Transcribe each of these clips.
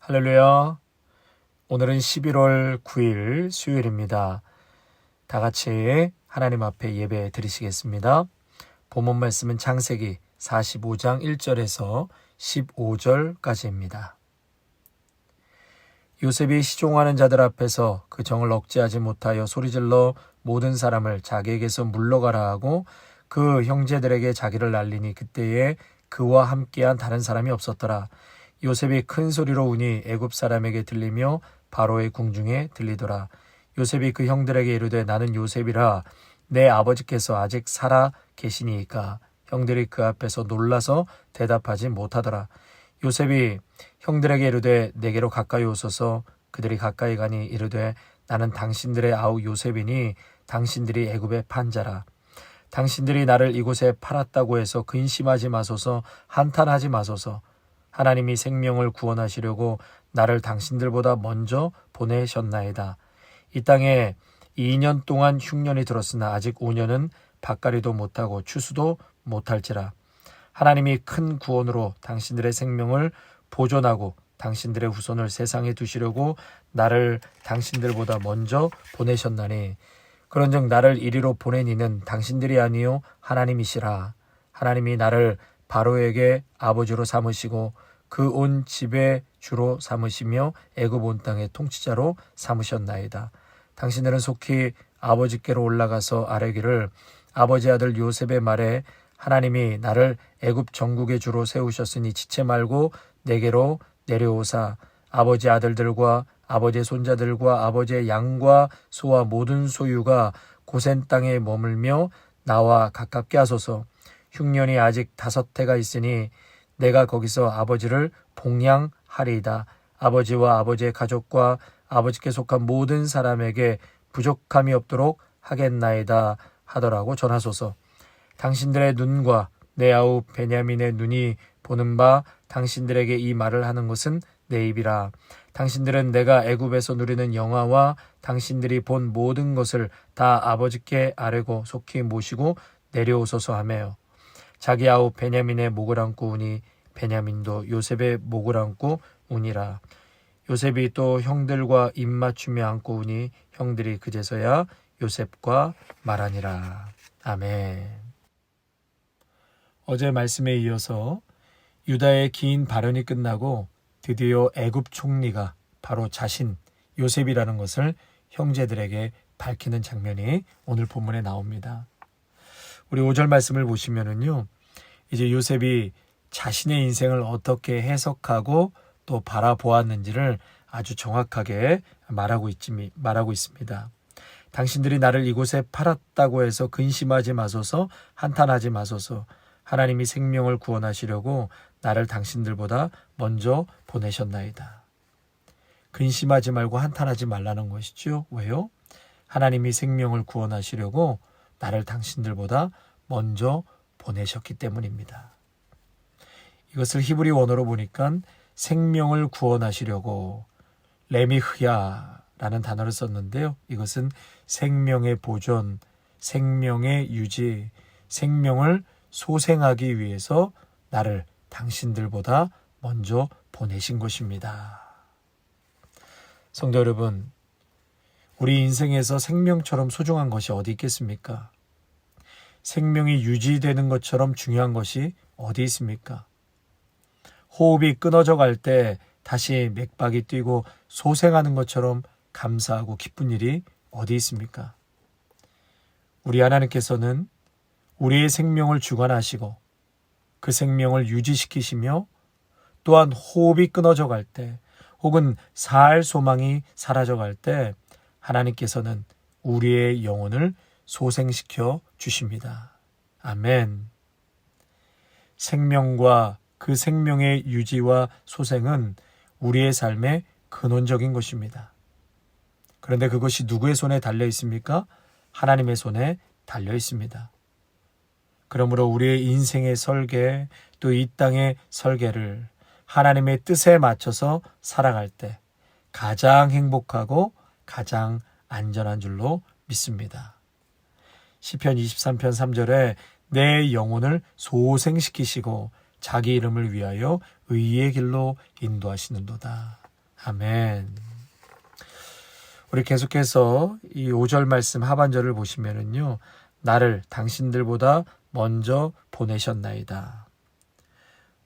할렐루야. 오늘은 11월 9일 수요일입니다. 다 같이 하나님 앞에 예배 드리시겠습니다. 본문 말씀은 창세기 45장 1절에서 15절까지입니다. 요셉이 시종하는 자들 앞에서 그 정을 억제하지 못하여 소리질러 모든 사람을 자기에게서 물러가라 하고 그 형제들에게 자기를 날리니 그때에 그와 함께한 다른 사람이 없었더라. 요셉이 큰 소리로 우니 애굽 사람에게 들리며 바로의 궁중에 들리더라. 요셉이 그 형들에게 이르되 나는 요셉이라 내 아버지께서 아직 살아 계시니이까. 형들이 그 앞에서 놀라서 대답하지 못하더라. 요셉이 형들에게 이르되 내게로 가까이 오소서. 그들이 가까이 가니 이르되 나는 당신들의 아우 요셉이니 당신들이 애굽의 판자라. 당신들이 나를 이곳에 팔았다고 해서 근심하지 마소서. 한탄하지 마소서. 하나님이 생명을 구원하시려고 나를 당신들보다 먼저 보내셨나이다. 이 땅에 2년 동안 흉년이 들었으나 아직 5년은 밭갈이도 못하고 추수도 못할지라. 하나님이 큰 구원으로 당신들의 생명을 보존하고 당신들의 후손을 세상에 두시려고 나를 당신들보다 먼저 보내셨나니 그런즉 나를 이리로 보낸 이는 당신들이 아니요 하나님이시라. 하나님이 나를 바로에게 아버지로 삼으시고 그 온 집의 주로 삼으시며 애굽 온 땅의 통치자로 삼으셨나이다. 당신들은 속히 아버지께로 올라가서 아뢰기를 아버지 아들 요셉의 말에 하나님이 나를 애굽 전국의 주로 세우셨으니 지체 말고 내게로 내려오사 아버지 아들들과 아버지의 손자들과 아버지의 양과 소와 모든 소유가 고센 땅에 머물며 나와 가깝게 하소서. 흉년이 아직 5해가 있으니 내가 거기서 아버지를 봉양하리이다. 아버지와 아버지의 가족과 아버지께 속한 모든 사람에게 부족함이 없도록 하겠나이다 하더라고 전하소서. 당신들의 눈과 내 아우 베냐민의 눈이 보는 바 당신들에게 이 말을 하는 것은 내 입이라. 당신들은 내가 애굽에서 누리는 영화와 당신들이 본 모든 것을 다 아버지께 아뢰고 속히 모시고 내려오소서 하며 자기 아우 베냐민의 목을 안고 우니 베냐민도 요셉의 목을 안고 우니라. 요셉이 또 형들과 입맞추며 안고 우니 형들이 그제서야 요셉과 말하니라. 아멘. 어제 말씀에 이어서 유다의 긴 발언이 끝나고 드디어 애굽 총리가 바로 자신 요셉이라는 것을 형제들에게 밝히는 장면이 오늘 본문에 나옵니다. 우리 5절 말씀을 보시면은요, 이제 요셉이 자신의 인생을 어떻게 해석하고 또 바라보았는지를 아주 정확하게 말하고 있습니다. 당신들이 나를 이곳에 팔았다고 해서 근심하지 마소서. 한탄하지 마소서. 하나님이 생명을 구원하시려고 나를 당신들보다 먼저 보내셨나이다. 근심하지 말고 한탄하지 말라는 것이죠. 왜요? 하나님이 생명을 구원하시려고 나를 당신들보다 먼저 보내셨기 때문입니다. 이것을 히브리 원어로 보니까 생명을 구원하시려고 레미흐야라는 단어를 썼는데요. 이것은 생명의 보존, 생명의 유지, 생명을 소생하기 위해서 나를 당신들보다 먼저 보내신 것입니다. 성도 여러분, 우리 인생에서 생명처럼 소중한 것이 어디 있겠습니까? 생명이 유지되는 것처럼 중요한 것이 어디 있습니까? 호흡이 끊어져 갈 때 다시 맥박이 뛰고 소생하는 것처럼 감사하고 기쁜 일이 어디 있습니까? 우리 하나님께서는 우리의 생명을 주관하시고 그 생명을 유지시키시며 또한 호흡이 끊어져 갈 때 혹은 살 소망이 사라져 갈 때 하나님께서는 우리의 영혼을 소생시켜 주십니다. 아멘. 생명과 그 생명의 유지와 소생은 우리의 삶의 근원적인 것입니다. 그런데 그것이 누구의 손에 달려 있습니까? 하나님의 손에 달려 있습니다. 그러므로 우리의 인생의 설계, 또 이 땅의 설계를 하나님의 뜻에 맞춰서 살아갈 때 가장 행복하고 가장 안전한 줄로 믿습니다. 시편 23편 3절에 내 영혼을 소생시키시고 자기 이름을 위하여 의의 길로 인도하시는도다. 아멘. 우리 계속해서 이 5절 말씀 하반절을 보시면은요. 나를 당신들보다 먼저 보내셨나이다.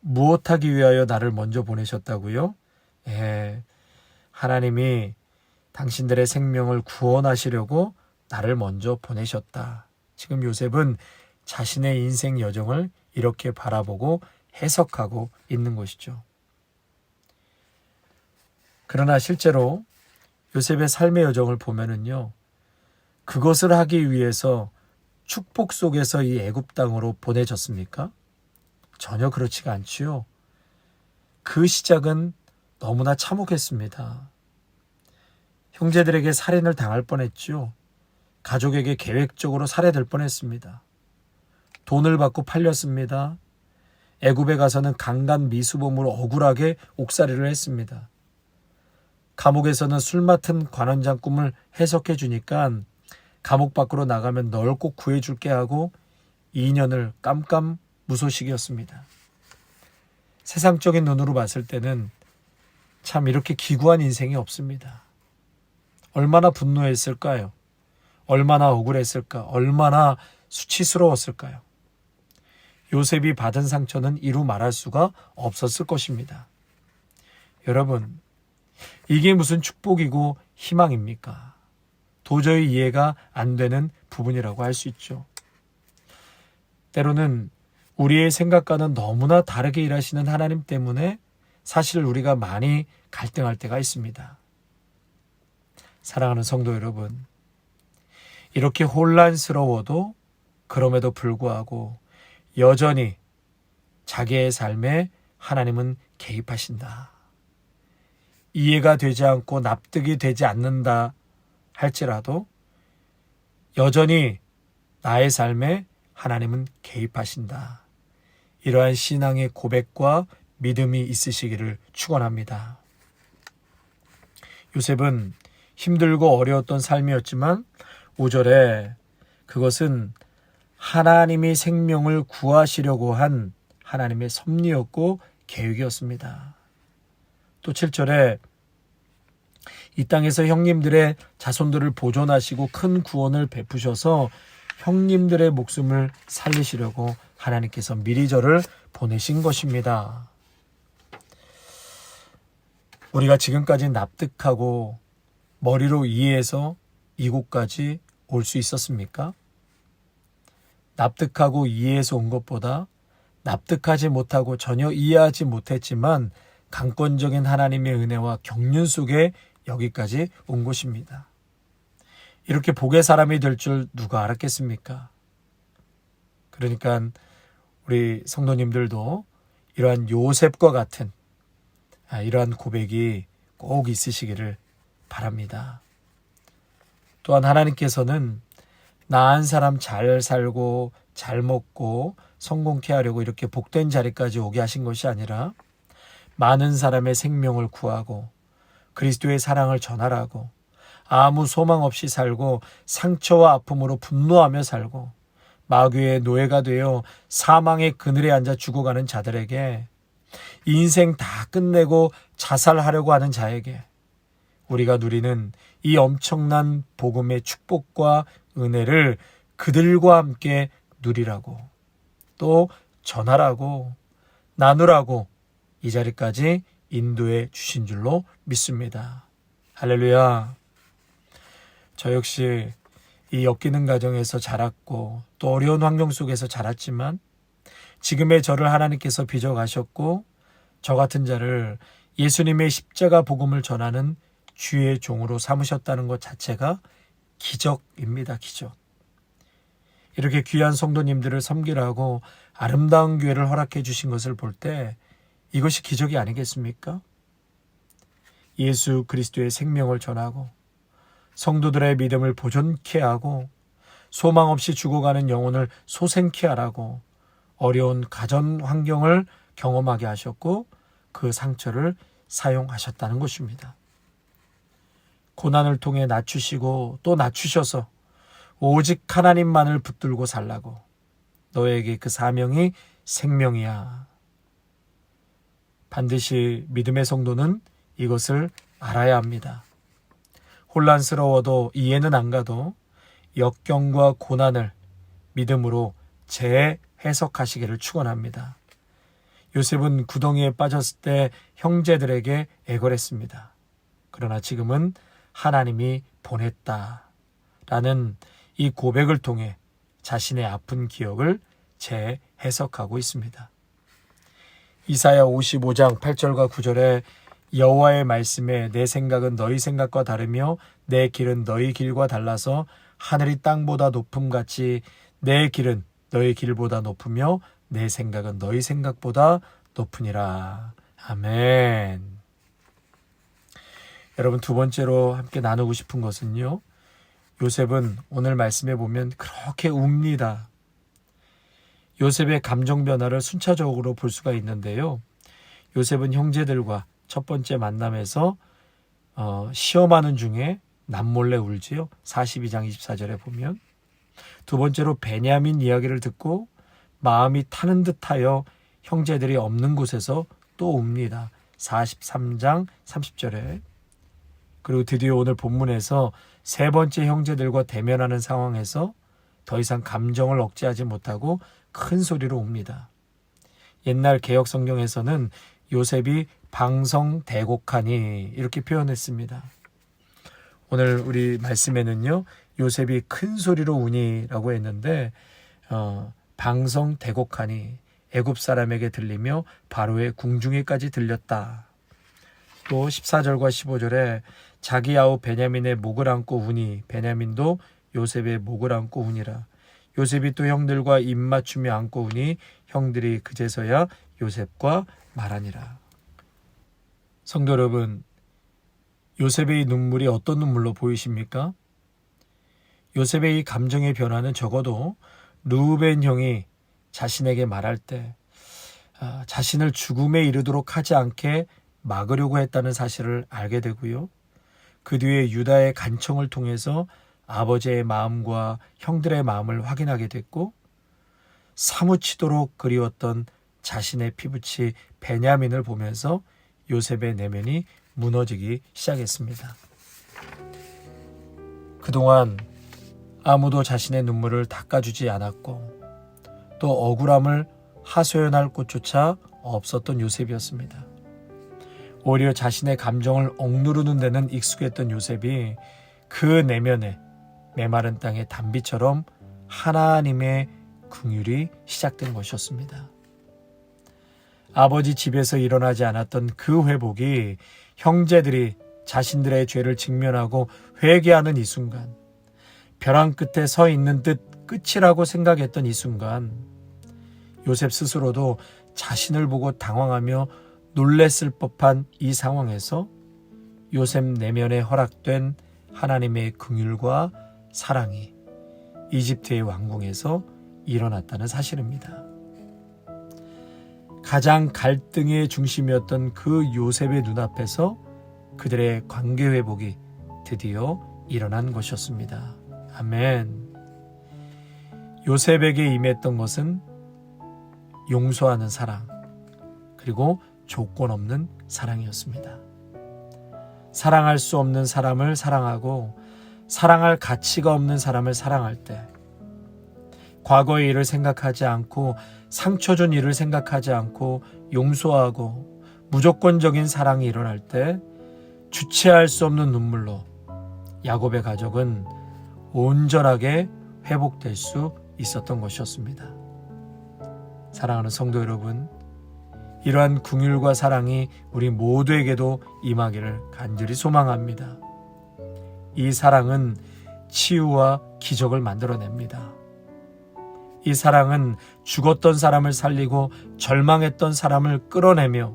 무엇하기 위하여 나를 먼저 보내셨다고요? 하나님이 당신들의 생명을 구원하시려고 나를 먼저 보내셨다. 지금 요셉은 자신의 인생 여정을 이렇게 바라보고 해석하고 있는 것이죠. 그러나 실제로 요셉의 삶의 여정을 보면은요, 그것을 하기 위해서 축복 속에서 이 애굽 땅으로 보내졌습니까? 전혀 그렇지가 않지요. 그 시작은 너무나 참혹했습니다. 형제들에게 살인을 당할 뻔했지요. 가족에게 계획적으로 살해될 뻔했습니다. 돈을 받고 팔렸습니다. 애굽에 가서는 강간 미수범으로 억울하게 옥살이를 했습니다. 감옥에서는 술 맡은 관원장 꿈을 해석해 주니까 감옥 밖으로 나가면 널 꼭 구해줄게 하고 2년을 깜깜 무소식이었습니다. 세상적인 눈으로 봤을 때는 참 이렇게 기구한 인생이 없습니다. 얼마나 분노했을까요? 얼마나 억울했을까? 얼마나 수치스러웠을까요? 요셉이 받은 상처는 이루 말할 수가 없었을 것입니다. 여러분, 이게 무슨 축복이고 희망입니까? 도저히 이해가 안 되는 부분이라고 할 수 있죠. 때로는 우리의 생각과는 너무나 다르게 일하시는 하나님 때문에 사실 우리가 많이 갈등할 때가 있습니다. 사랑하는 성도 여러분, 이렇게 혼란스러워도 그럼에도 불구하고 여전히 자기의 삶에 하나님은 개입하신다. 이해가 되지 않고 납득이 되지 않는다 할지라도 여전히 나의 삶에 하나님은 개입하신다. 이러한 신앙의 고백과 믿음이 있으시기를 축원합니다. 요셉은 힘들고 어려웠던 삶이었지만 5절에 그것은 하나님이 생명을 구하시려고 한 하나님의 섭리였고 계획이었습니다. 또 7절에 이 땅에서 형님들의 자손들을 보존하시고 큰 구원을 베푸셔서 형님들의 목숨을 살리시려고 하나님께서 미리 저를 보내신 것입니다. 우리가 지금까지 납득하고 머리로 이해해서 이곳까지 올 수 있었습니까? 납득하고 이해해서 온 것보다 납득하지 못하고 전혀 이해하지 못했지만 강권적인 하나님의 은혜와 경륜 속에 여기까지 온 것입니다. 이렇게 복의 사람이 될 줄 누가 알았겠습니까? 그러니까 우리 성도님들도 이러한 요셉과 같은 이러한 고백이 꼭 있으시기를 바랍니다. 또한 하나님께서는 나 한 사람 잘 살고 잘 먹고 성공케 하려고 이렇게 복된 자리까지 오게 하신 것이 아니라 많은 사람의 생명을 구하고 그리스도의 사랑을 전하라고 아무 소망 없이 살고 상처와 아픔으로 분노하며 살고 마귀의 노예가 되어 사망의 그늘에 앉아 죽어가는 자들에게 인생 다 끝내고 자살하려고 하는 자에게 우리가 누리는 이 엄청난 복음의 축복과 은혜를 그들과 함께 누리라고 또 전하라고 나누라고 이 자리까지 인도해 주신 줄로 믿습니다. 할렐루야. 저 역시 이 엮이는 가정에서 자랐고 또 어려운 환경 속에서 자랐지만 지금의 저를 하나님께서 빚어가셨고 저 같은 자를 예수님의 십자가 복음을 전하는 주의 종으로 삼으셨다는 것 자체가 기적입니다. 기적. 이렇게 귀한 성도님들을 섬기라고 아름다운 기회를 허락해 주신 것을 볼 때 이것이 기적이 아니겠습니까? 예수 그리스도의 생명을 전하고 성도들의 믿음을 보존케 하고 소망 없이 죽어가는 영혼을 소생케 하라고 어려운 가정 환경을 경험하게 하셨고 그 상처를 사용하셨다는 것입니다. 고난을 통해 낮추시고 또 낮추셔서 오직 하나님만을 붙들고 살라고 너에게 그 사명이 생명이야. 반드시 믿음의 성도는 이것을 알아야 합니다. 혼란스러워도 이해는 안 가도 역경과 고난을 믿음으로 재해석하시기를 축원합니다. 요셉은 구덩이에 빠졌을 때 형제들에게 애걸했습니다. 그러나 지금은 하나님이 보냈다라는 이 고백을 통해 자신의 아픈 기억을 재해석하고 있습니다. 이사야 55장 8절과 9절에 여호와의 말씀에 내 생각은 너희 생각과 다르며 내 길은 너희 길과 달라서 하늘이 땅보다 높음같이 내 길은 너희 길보다 높으며 내 생각은 너희 생각보다 높으니라. 아멘. 여러분, 두 번째로 함께 나누고 싶은 것은요, 요셉은 오늘 말씀에 보면 그렇게 웁니다. 요셉의 감정 변화를 순차적으로 볼 수가 있는데요. 요셉은 형제들과 첫 번째 만남에서 시험하는 중에 남몰래 울지요. 42장 24절에 보면. 두 번째로 베냐민 이야기를 듣고 마음이 타는 듯하여 형제들이 없는 곳에서 또 웁니다. 43장 30절에. 그리고 드디어 오늘 본문에서 세 번째 형제들과 대면하는 상황에서 더 이상 감정을 억제하지 못하고 큰 소리로 웁니다. 옛날 개역 성경에서는 요셉이 방성대곡하니 이렇게 표현했습니다. 오늘 우리 말씀에는요, 요셉이 큰 소리로 우니라고 했는데 방성대곡하니 애굽 사람에게 들리며 바로의 궁중에까지 들렸다. 또 14절과 15절에 자기 아우 베냐민의 목을 안고 우니 베냐민도 요셉의 목을 안고 우니라. 요셉이 또 형들과 입맞추며 안고 우니 형들이 그제서야 요셉과 말하니라. 성도 여러분, 요셉의 눈물이 어떤 눈물로 보이십니까? 요셉의 이 감정의 변화는 적어도 르우벤 형이 자신에게 말할 때 자신을 죽음에 이르도록 하지 않게 막으려고 했다는 사실을 알게 되고요. 그 뒤에 유다의 간청을 통해서 아버지의 마음과 형들의 마음을 확인하게 됐고, 사무치도록 그리웠던 자신의 피부치 베냐민을 보면서 요셉의 내면이 무너지기 시작했습니다. 그동안 아무도 자신의 눈물을 닦아주지 않았고 또 억울함을 하소연할 곳조차 없었던 요셉이었습니다. 오히려 자신의 감정을 억누르는 데는 익숙했던 요셉이 그 내면에 메마른 땅의 단비처럼 하나님의 긍휼이 시작된 것이었습니다. 아버지 집에서 일어나지 않았던 그 회복이 형제들이 자신들의 죄를 직면하고 회개하는 이 순간, 벼랑 끝에 서 있는 듯 끝이라고 생각했던 이 순간, 요셉 스스로도 자신을 보고 당황하며 놀랬을 법한 이 상황에서 요셉 내면에 허락된 하나님의 긍휼과 사랑이 이집트의 왕궁에서 일어났다는 사실입니다. 가장 갈등의 중심이었던 그 요셉의 눈앞에서 그들의 관계 회복이 드디어 일어난 것이었습니다. 아멘. 요셉에게 임했던 것은 용서하는 사랑, 그리고 조건 없는 사랑이었습니다. 사랑할 수 없는 사람을 사랑하고 사랑할 가치가 없는 사람을 사랑할 때, 과거의 일을 생각하지 않고 상처 준 일을 생각하지 않고 용서하고 무조건적인 사랑이 일어날 때 주체할 수 없는 눈물로 야곱의 가족은 온전하게 회복될 수 있었던 것이었습니다. 사랑하는 성도 여러분, 이러한 긍휼과 사랑이 우리 모두에게도 임하기를 간절히 소망합니다. 이 사랑은 치유와 기적을 만들어냅니다. 이 사랑은 죽었던 사람을 살리고 절망했던 사람을 끌어내며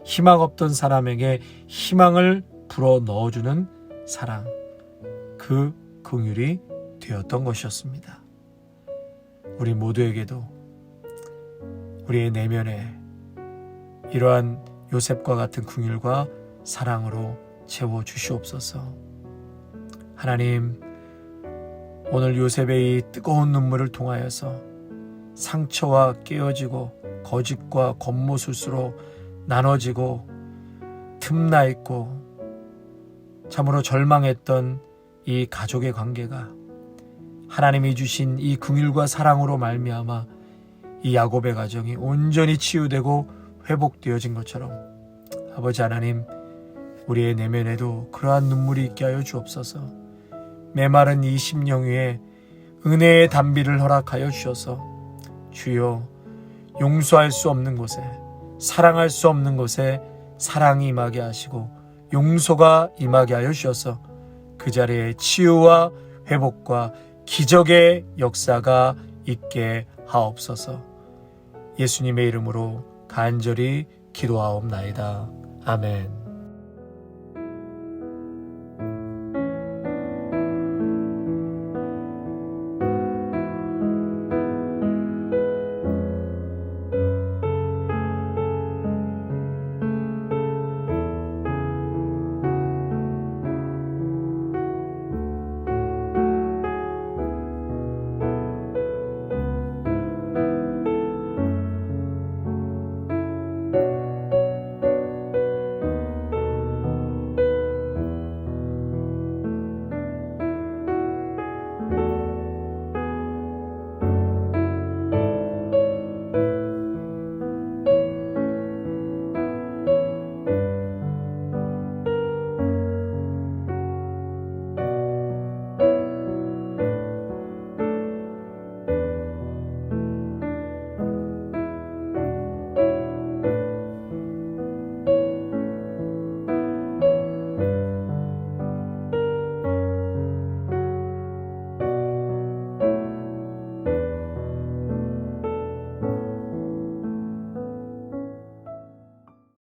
희망 없던 사람에게 희망을 불어 넣어주는 사랑, 그 긍휼이 되었던 것이었습니다. 우리 모두에게도 우리의 내면에 이러한 요셉과 같은 긍휼과 사랑으로 채워주시옵소서. 하나님, 오늘 요셉의 이 뜨거운 눈물을 통하여서 상처와 깨어지고 거짓과 겉모술수로 나눠지고 틈나 있고 참으로 절망했던 이 가족의 관계가 하나님이 주신 이 긍휼과 사랑으로 말미암아 이 야곱의 가정이 온전히 치유되고 회복되어진 것처럼 아버지 하나님, 우리의 내면에도 그러한 눈물이 있게 하여 주옵소서. 메마른 이 심령 위에 은혜의 단비를 허락하여 주셔서 주여, 용서할 수 없는 곳에, 사랑할 수 없는 곳에 사랑이 임하게 하시고 용서가 임하게 하여 주셔서 그 자리에 치유와 회복과 기적의 역사가 있게 하옵소서. 예수님의 이름으로 간절히 기도하옵나이다. 아멘.